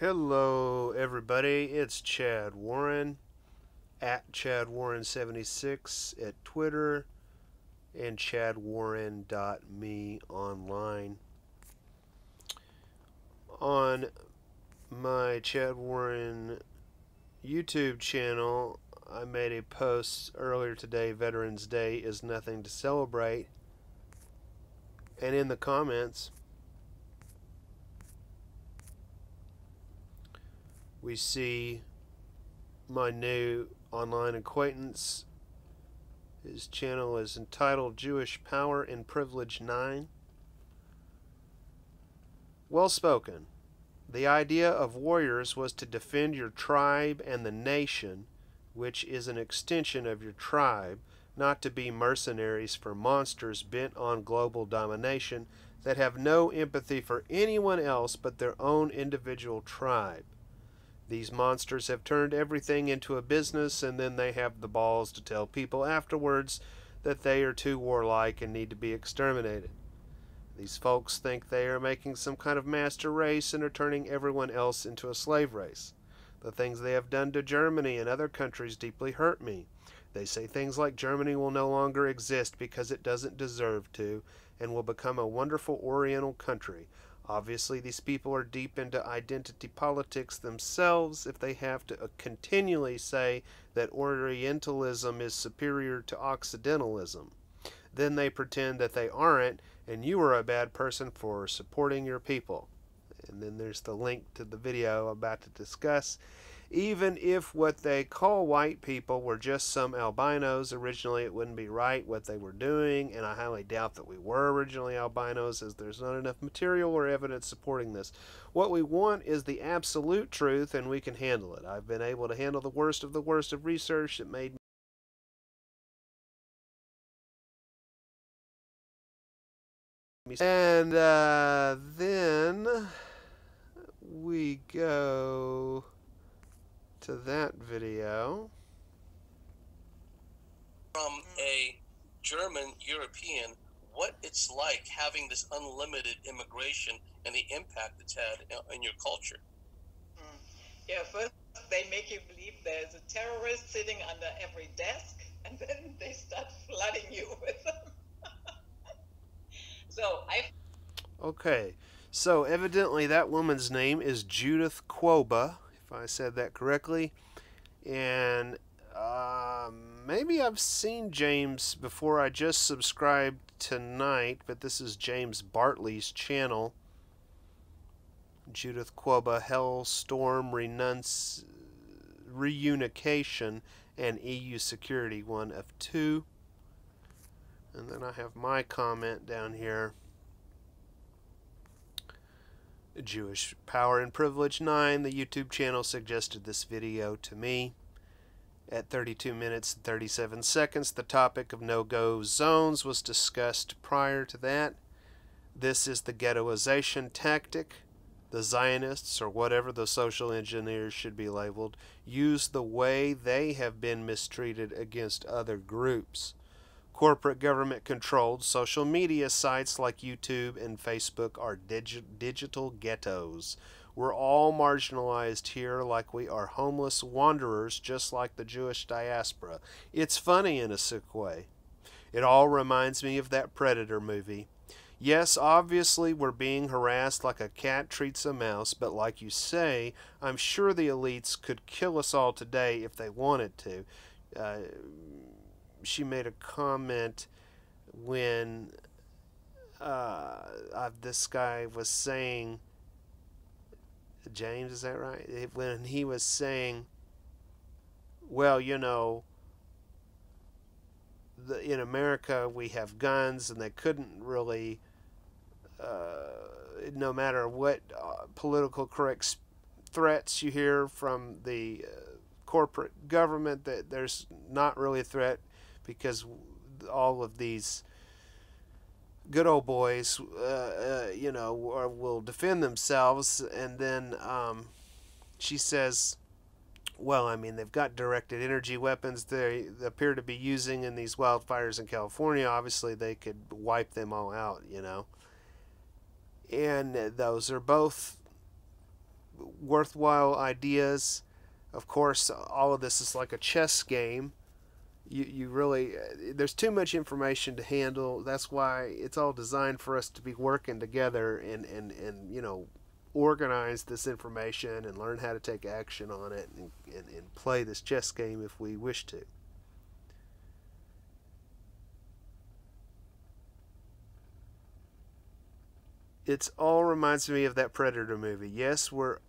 Hello, everybody. It's Chad Warren at ChadWarren76 at Twitter and ChadWarren.me online. On my Chad Warren YouTube channel, I made a post earlier today. Veterans Day is nothing to celebrate. And in the comments, we see my new online acquaintance. His channel is entitled Jewish Power and Privilege 9. Well spoken. The idea of warriors was to defend your tribe and the nation, which is an extension of your tribe, not to be mercenaries for monsters bent on global domination that have no empathy for anyone else but their own individual tribe. These monsters have turned everything into a business, and then they have the balls to tell people afterwards that they are too warlike and need to be exterminated. These folks think they are making some kind of master race and are turning everyone else into a slave race. The things they have done to Germany and other countries deeply hurt me. They say things like Germany will no longer exist because it doesn't deserve to, and will become a wonderful Oriental country. Obviously, these people are deep into identity politics themselves if they have to continually say that Orientalism is superior to Occidentalism. Then they pretend that they aren't, and you are a bad person for supporting your people. And then there's the link to the video I'm about to discuss. Even if what they call white people were just some albinos, originally it wouldn't be right what they were doing, and I highly doubt that we were originally albinos, as there's not enough material or evidence supporting this. What we want is the absolute truth, and we can handle it. I've been able to handle the worst of research that made me. And then we go to that video. From a German European, what it's like having this unlimited immigration and the impact it's had in your culture. Yeah, first they make you believe there's a terrorist sitting under every desk, and then they start flooding you with them. Okay, so evidently that woman's name is Judith Kwoba, if I said that correctly, and maybe I've seen James before. I just subscribed tonight, but this is James Bartley's channel. Judith Kwoba, Hellstorm, Reunification, and EU Security, 1 of 2. And then I have my comment down here. Jewish Power and Privilege 9, the YouTube channel, suggested this video to me. At 32 minutes and 37 seconds, the topic of no-go zones was discussed prior to that. This is the ghettoization tactic. The Zionists, or whatever the social engineers should be labeled, use the way they have been mistreated against other groups. Corporate government-controlled social media sites like YouTube and Facebook are digital ghettos. We're all marginalized here like we are homeless wanderers, just like the Jewish diaspora. It's funny in a sick way. It all reminds me of that Predator movie. Yes, obviously we're being harassed like a cat treats a mouse, but like you say, I'm sure the elites could kill us all today if they wanted to. She made a comment when this guy was saying, James, is that right? When he was saying, well, you know, in America we have guns, and they couldn't really, no matter what political correct threats you hear from the corporate government, that there's not really a threat because all of these good old boys, you know, will defend themselves. And then she says, well, I mean, they've got directed energy weapons they appear to be using in these wildfires in California. Obviously, they could wipe them all out, you know. And those are both worthwhile ideas. Of course, all of this is like a chess game. You really, there's too much information to handle. That's why it's all designed for us to be working together and you know, organize this information and learn how to take action on it and play this chess game if we wish to. It all reminds me of that Predator movie. Yes, we're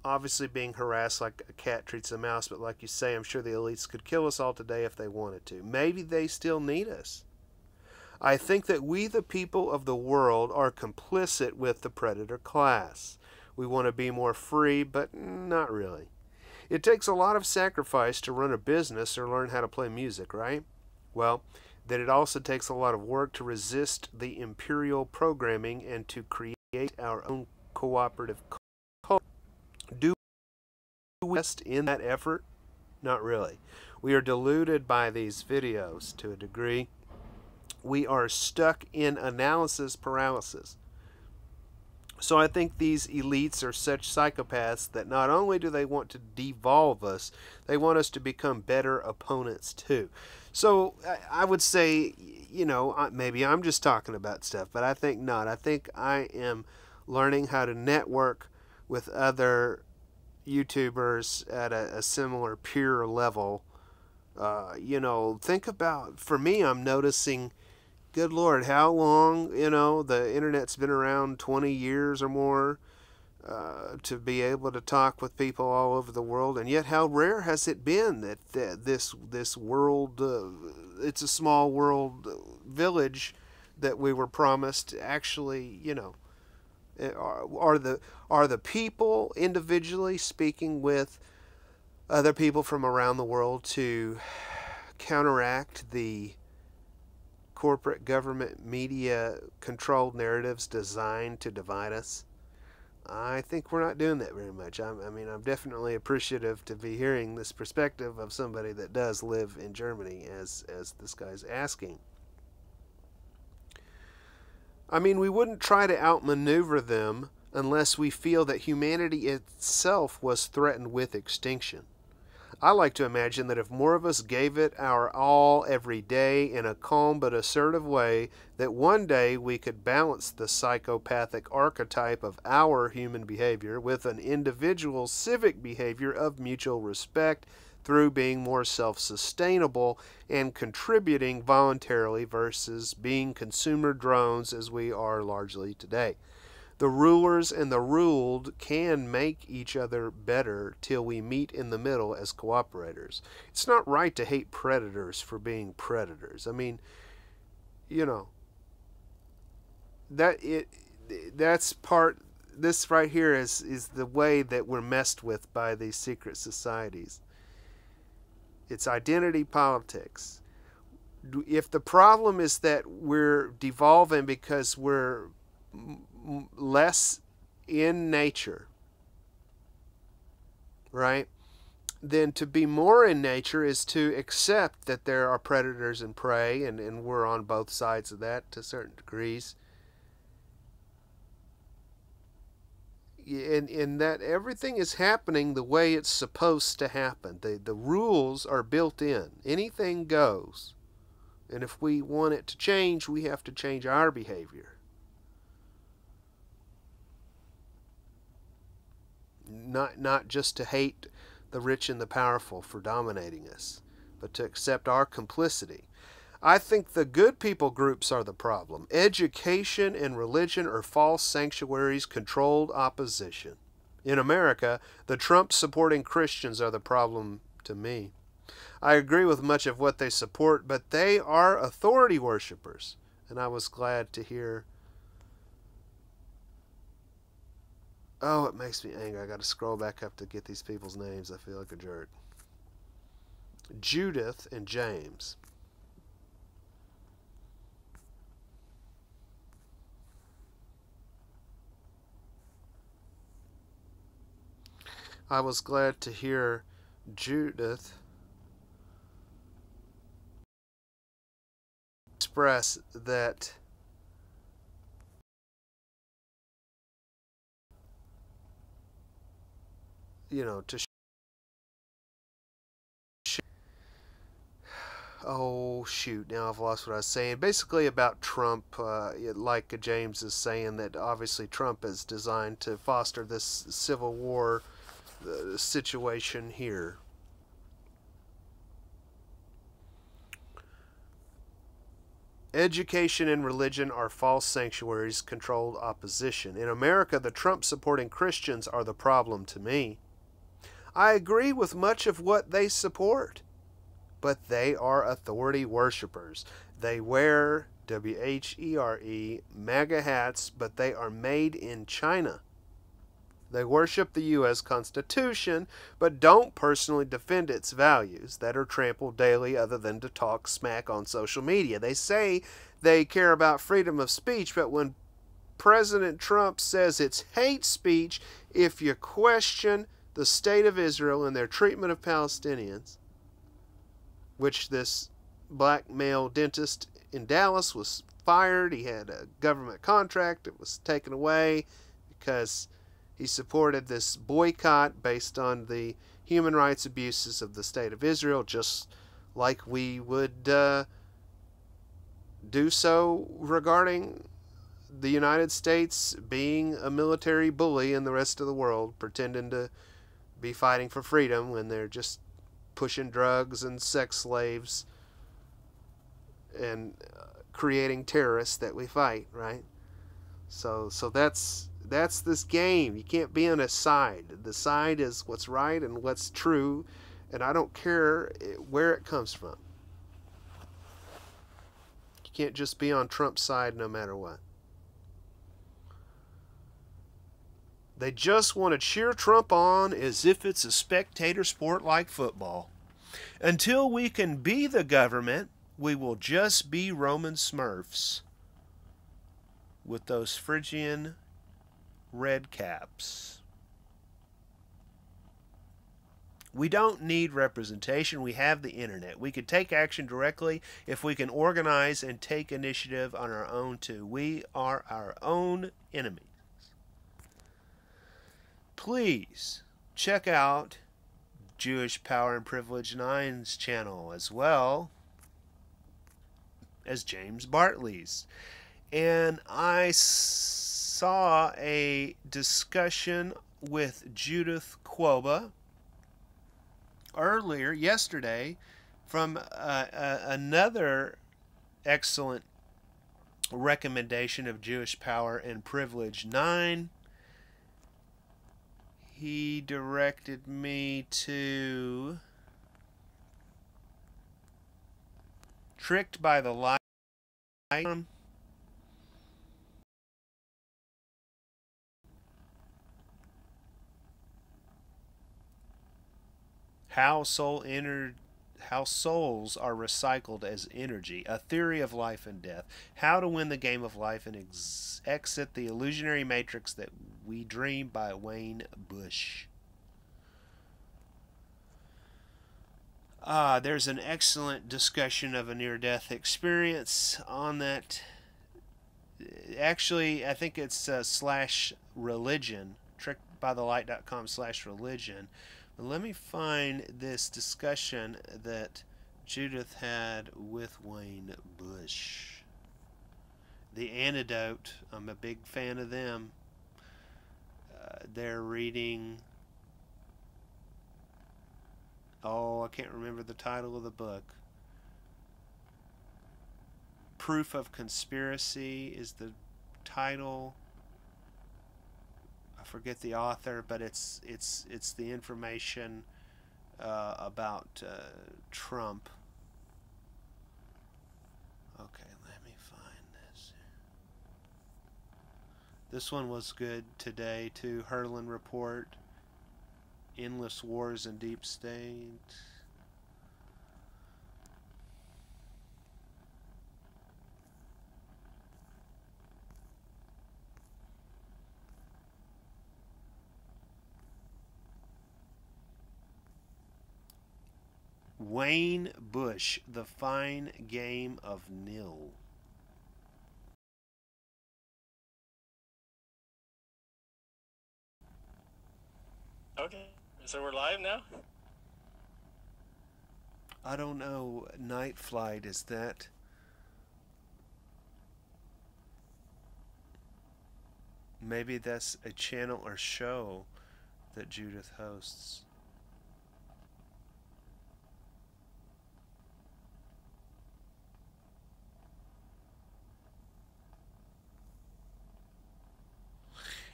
obviously being harassed like a cat treats a mouse, but like you say, I'm sure the elites could kill us all today if they wanted to. Maybe they still need us. I think that we, the people of the world, are complicit with the predator class. We want to be more free, but not really. It takes a lot of sacrifice to run a business or learn how to play music, right? Well, then it also takes a lot of work to resist the imperial programming and to create our own cooperative culture. Do we invest in that effort? Not really. We are deluded by these videos to a degree. We are stuck in analysis paralysis. So I think these elites are such psychopaths that not only do they want to devolve us, they want us to become better opponents too. So I would say, you know, maybe I'm just talking about stuff, but I think not. I think I am learning how to network with other YouTubers at a similar peer level. You know, think about, for me, I'm noticing, good Lord, how long, you know, the internet's been around, 20 years or more, to be able to talk with people all over the world, and yet how rare has it been that this world, it's a small world village that we were promised, actually, you know, are the people individually speaking with other people from around the world to counteract the corporate government media controlled narratives designed to divide us? I think we're not doing that very much. I mean, I'm definitely appreciative to be hearing this perspective of somebody that does live in Germany, as this guy's asking. I mean, we wouldn't try to outmaneuver them unless we feel that humanity itself was threatened with extinction. I like to imagine that if more of us gave it our all every day in a calm but assertive way, that one day we could balance the psychopathic archetype of our human behavior with an individual civic behavior of mutual respect through being more self-sustainable and contributing voluntarily versus being consumer drones as we are largely today. The rulers and the ruled can make each other better till we meet in the middle as cooperators. It's not right to hate predators for being predators. I mean, you know, that's part, this right here is the way that we're messed with by these secret societies. It's identity politics. If the problem is that we're devolving because we're less in nature, right? Then to be more in nature is to accept that there are predators and prey, and we're on both sides of that to certain degrees. And that everything is happening the way it's supposed to happen. The rules are built in. Anything goes. And if we want it to change, we have to change our behavior. Not just to hate the rich and the powerful for dominating us, but to accept our complicity. I think the good people groups are the problem. Education and religion are false sanctuaries, controlled opposition. In America, the Trump-supporting Christians are the problem to me. I agree with much of what they support, but they are authority worshippers. And I was glad to hear... Oh, it makes me angry. I got to scroll back up to get these people's names. I feel like a jerk. Judith and James. I was glad to hear Judith express that to oh shoot, now I've lost what I was saying. Basically about Trump, like James is saying, that obviously Trump is designed to foster this civil war situation here. Education and religion are false sanctuaries, controlled opposition. In America, the Trump-supporting Christians are the problem to me. I agree with much of what they support, but they are authority worshippers. They wear WHERE MAGA hats, but they are made in China. They worship the U.S. Constitution, but don't personally defend its values that are trampled daily other than to talk smack on social media. They say they care about freedom of speech, but when President Trump says it's hate speech if you question the state of Israel and their treatment of Palestinians, which this black male dentist in Dallas was fired. He had a government contract that was taken away because he supported this boycott based on the human rights abuses of the state of Israel, just like we would do so regarding the United States being a military bully in the rest of the world, pretending to be fighting for freedom when they're just pushing drugs and sex slaves and creating terrorists that we fight, right? So that's this game. You can't be on a side. The side is what's right and what's true, and I don't care where it comes from. You can't just be on Trump's side no matter what. They just want to cheer Trump on as if it's a spectator sport like football. Until we can be the government, we will just be Roman Smurfs with those Phrygian red caps. We don't need representation. We have the internet. We can take action directly if we can organize and take initiative on our own too. We are our own enemies. Please check out Jewish Power and Privilege 9's channel as well as James Bartley's. And I saw a discussion with Judith Kwoba yesterday from another excellent recommendation of Jewish Power and Privilege 9. He directed me to Tricked by the Light. How souls are recycled as energy, a theory of life and death, how to win the game of life and exit the illusionary matrix that we dream, by Wayne Bush. There's an excellent discussion of a near-death experience on that. Actually, I think it's /religion, trickedbythelight.com/religion. Let me find this discussion that Judith had with Wayne Bush. The Antidote, I'm a big fan of them. They're reading, I can't remember the title of the book. Proof of Conspiracy is the title. I forget the author, but it's the information about Trump. Okay, let me find this. This one was good today too. Herlin Report, Endless Wars and Deep State. Wayne Bush, The Fine Game of Nil. Okay. So we're live now? I don't know. Night Flight, is that? Maybe that's a channel or show that Judith hosts.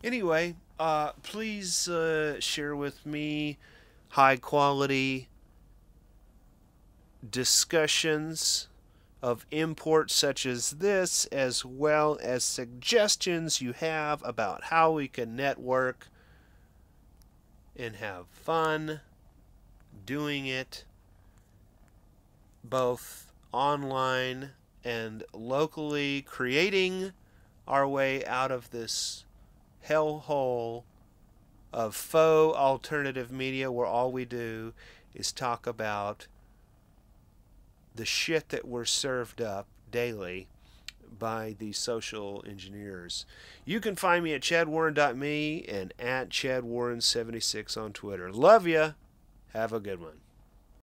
Anyway, please share with me high quality discussions of imports such as this, as well as suggestions you have about how we can network and have fun doing it, both online and locally, creating our way out of this hellhole of faux alternative media where all we do is talk about the shit that we're served up daily by these social engineers. You can find me at chadwarren.me and at chadwarren76 on Twitter. Love ya. Have a good one.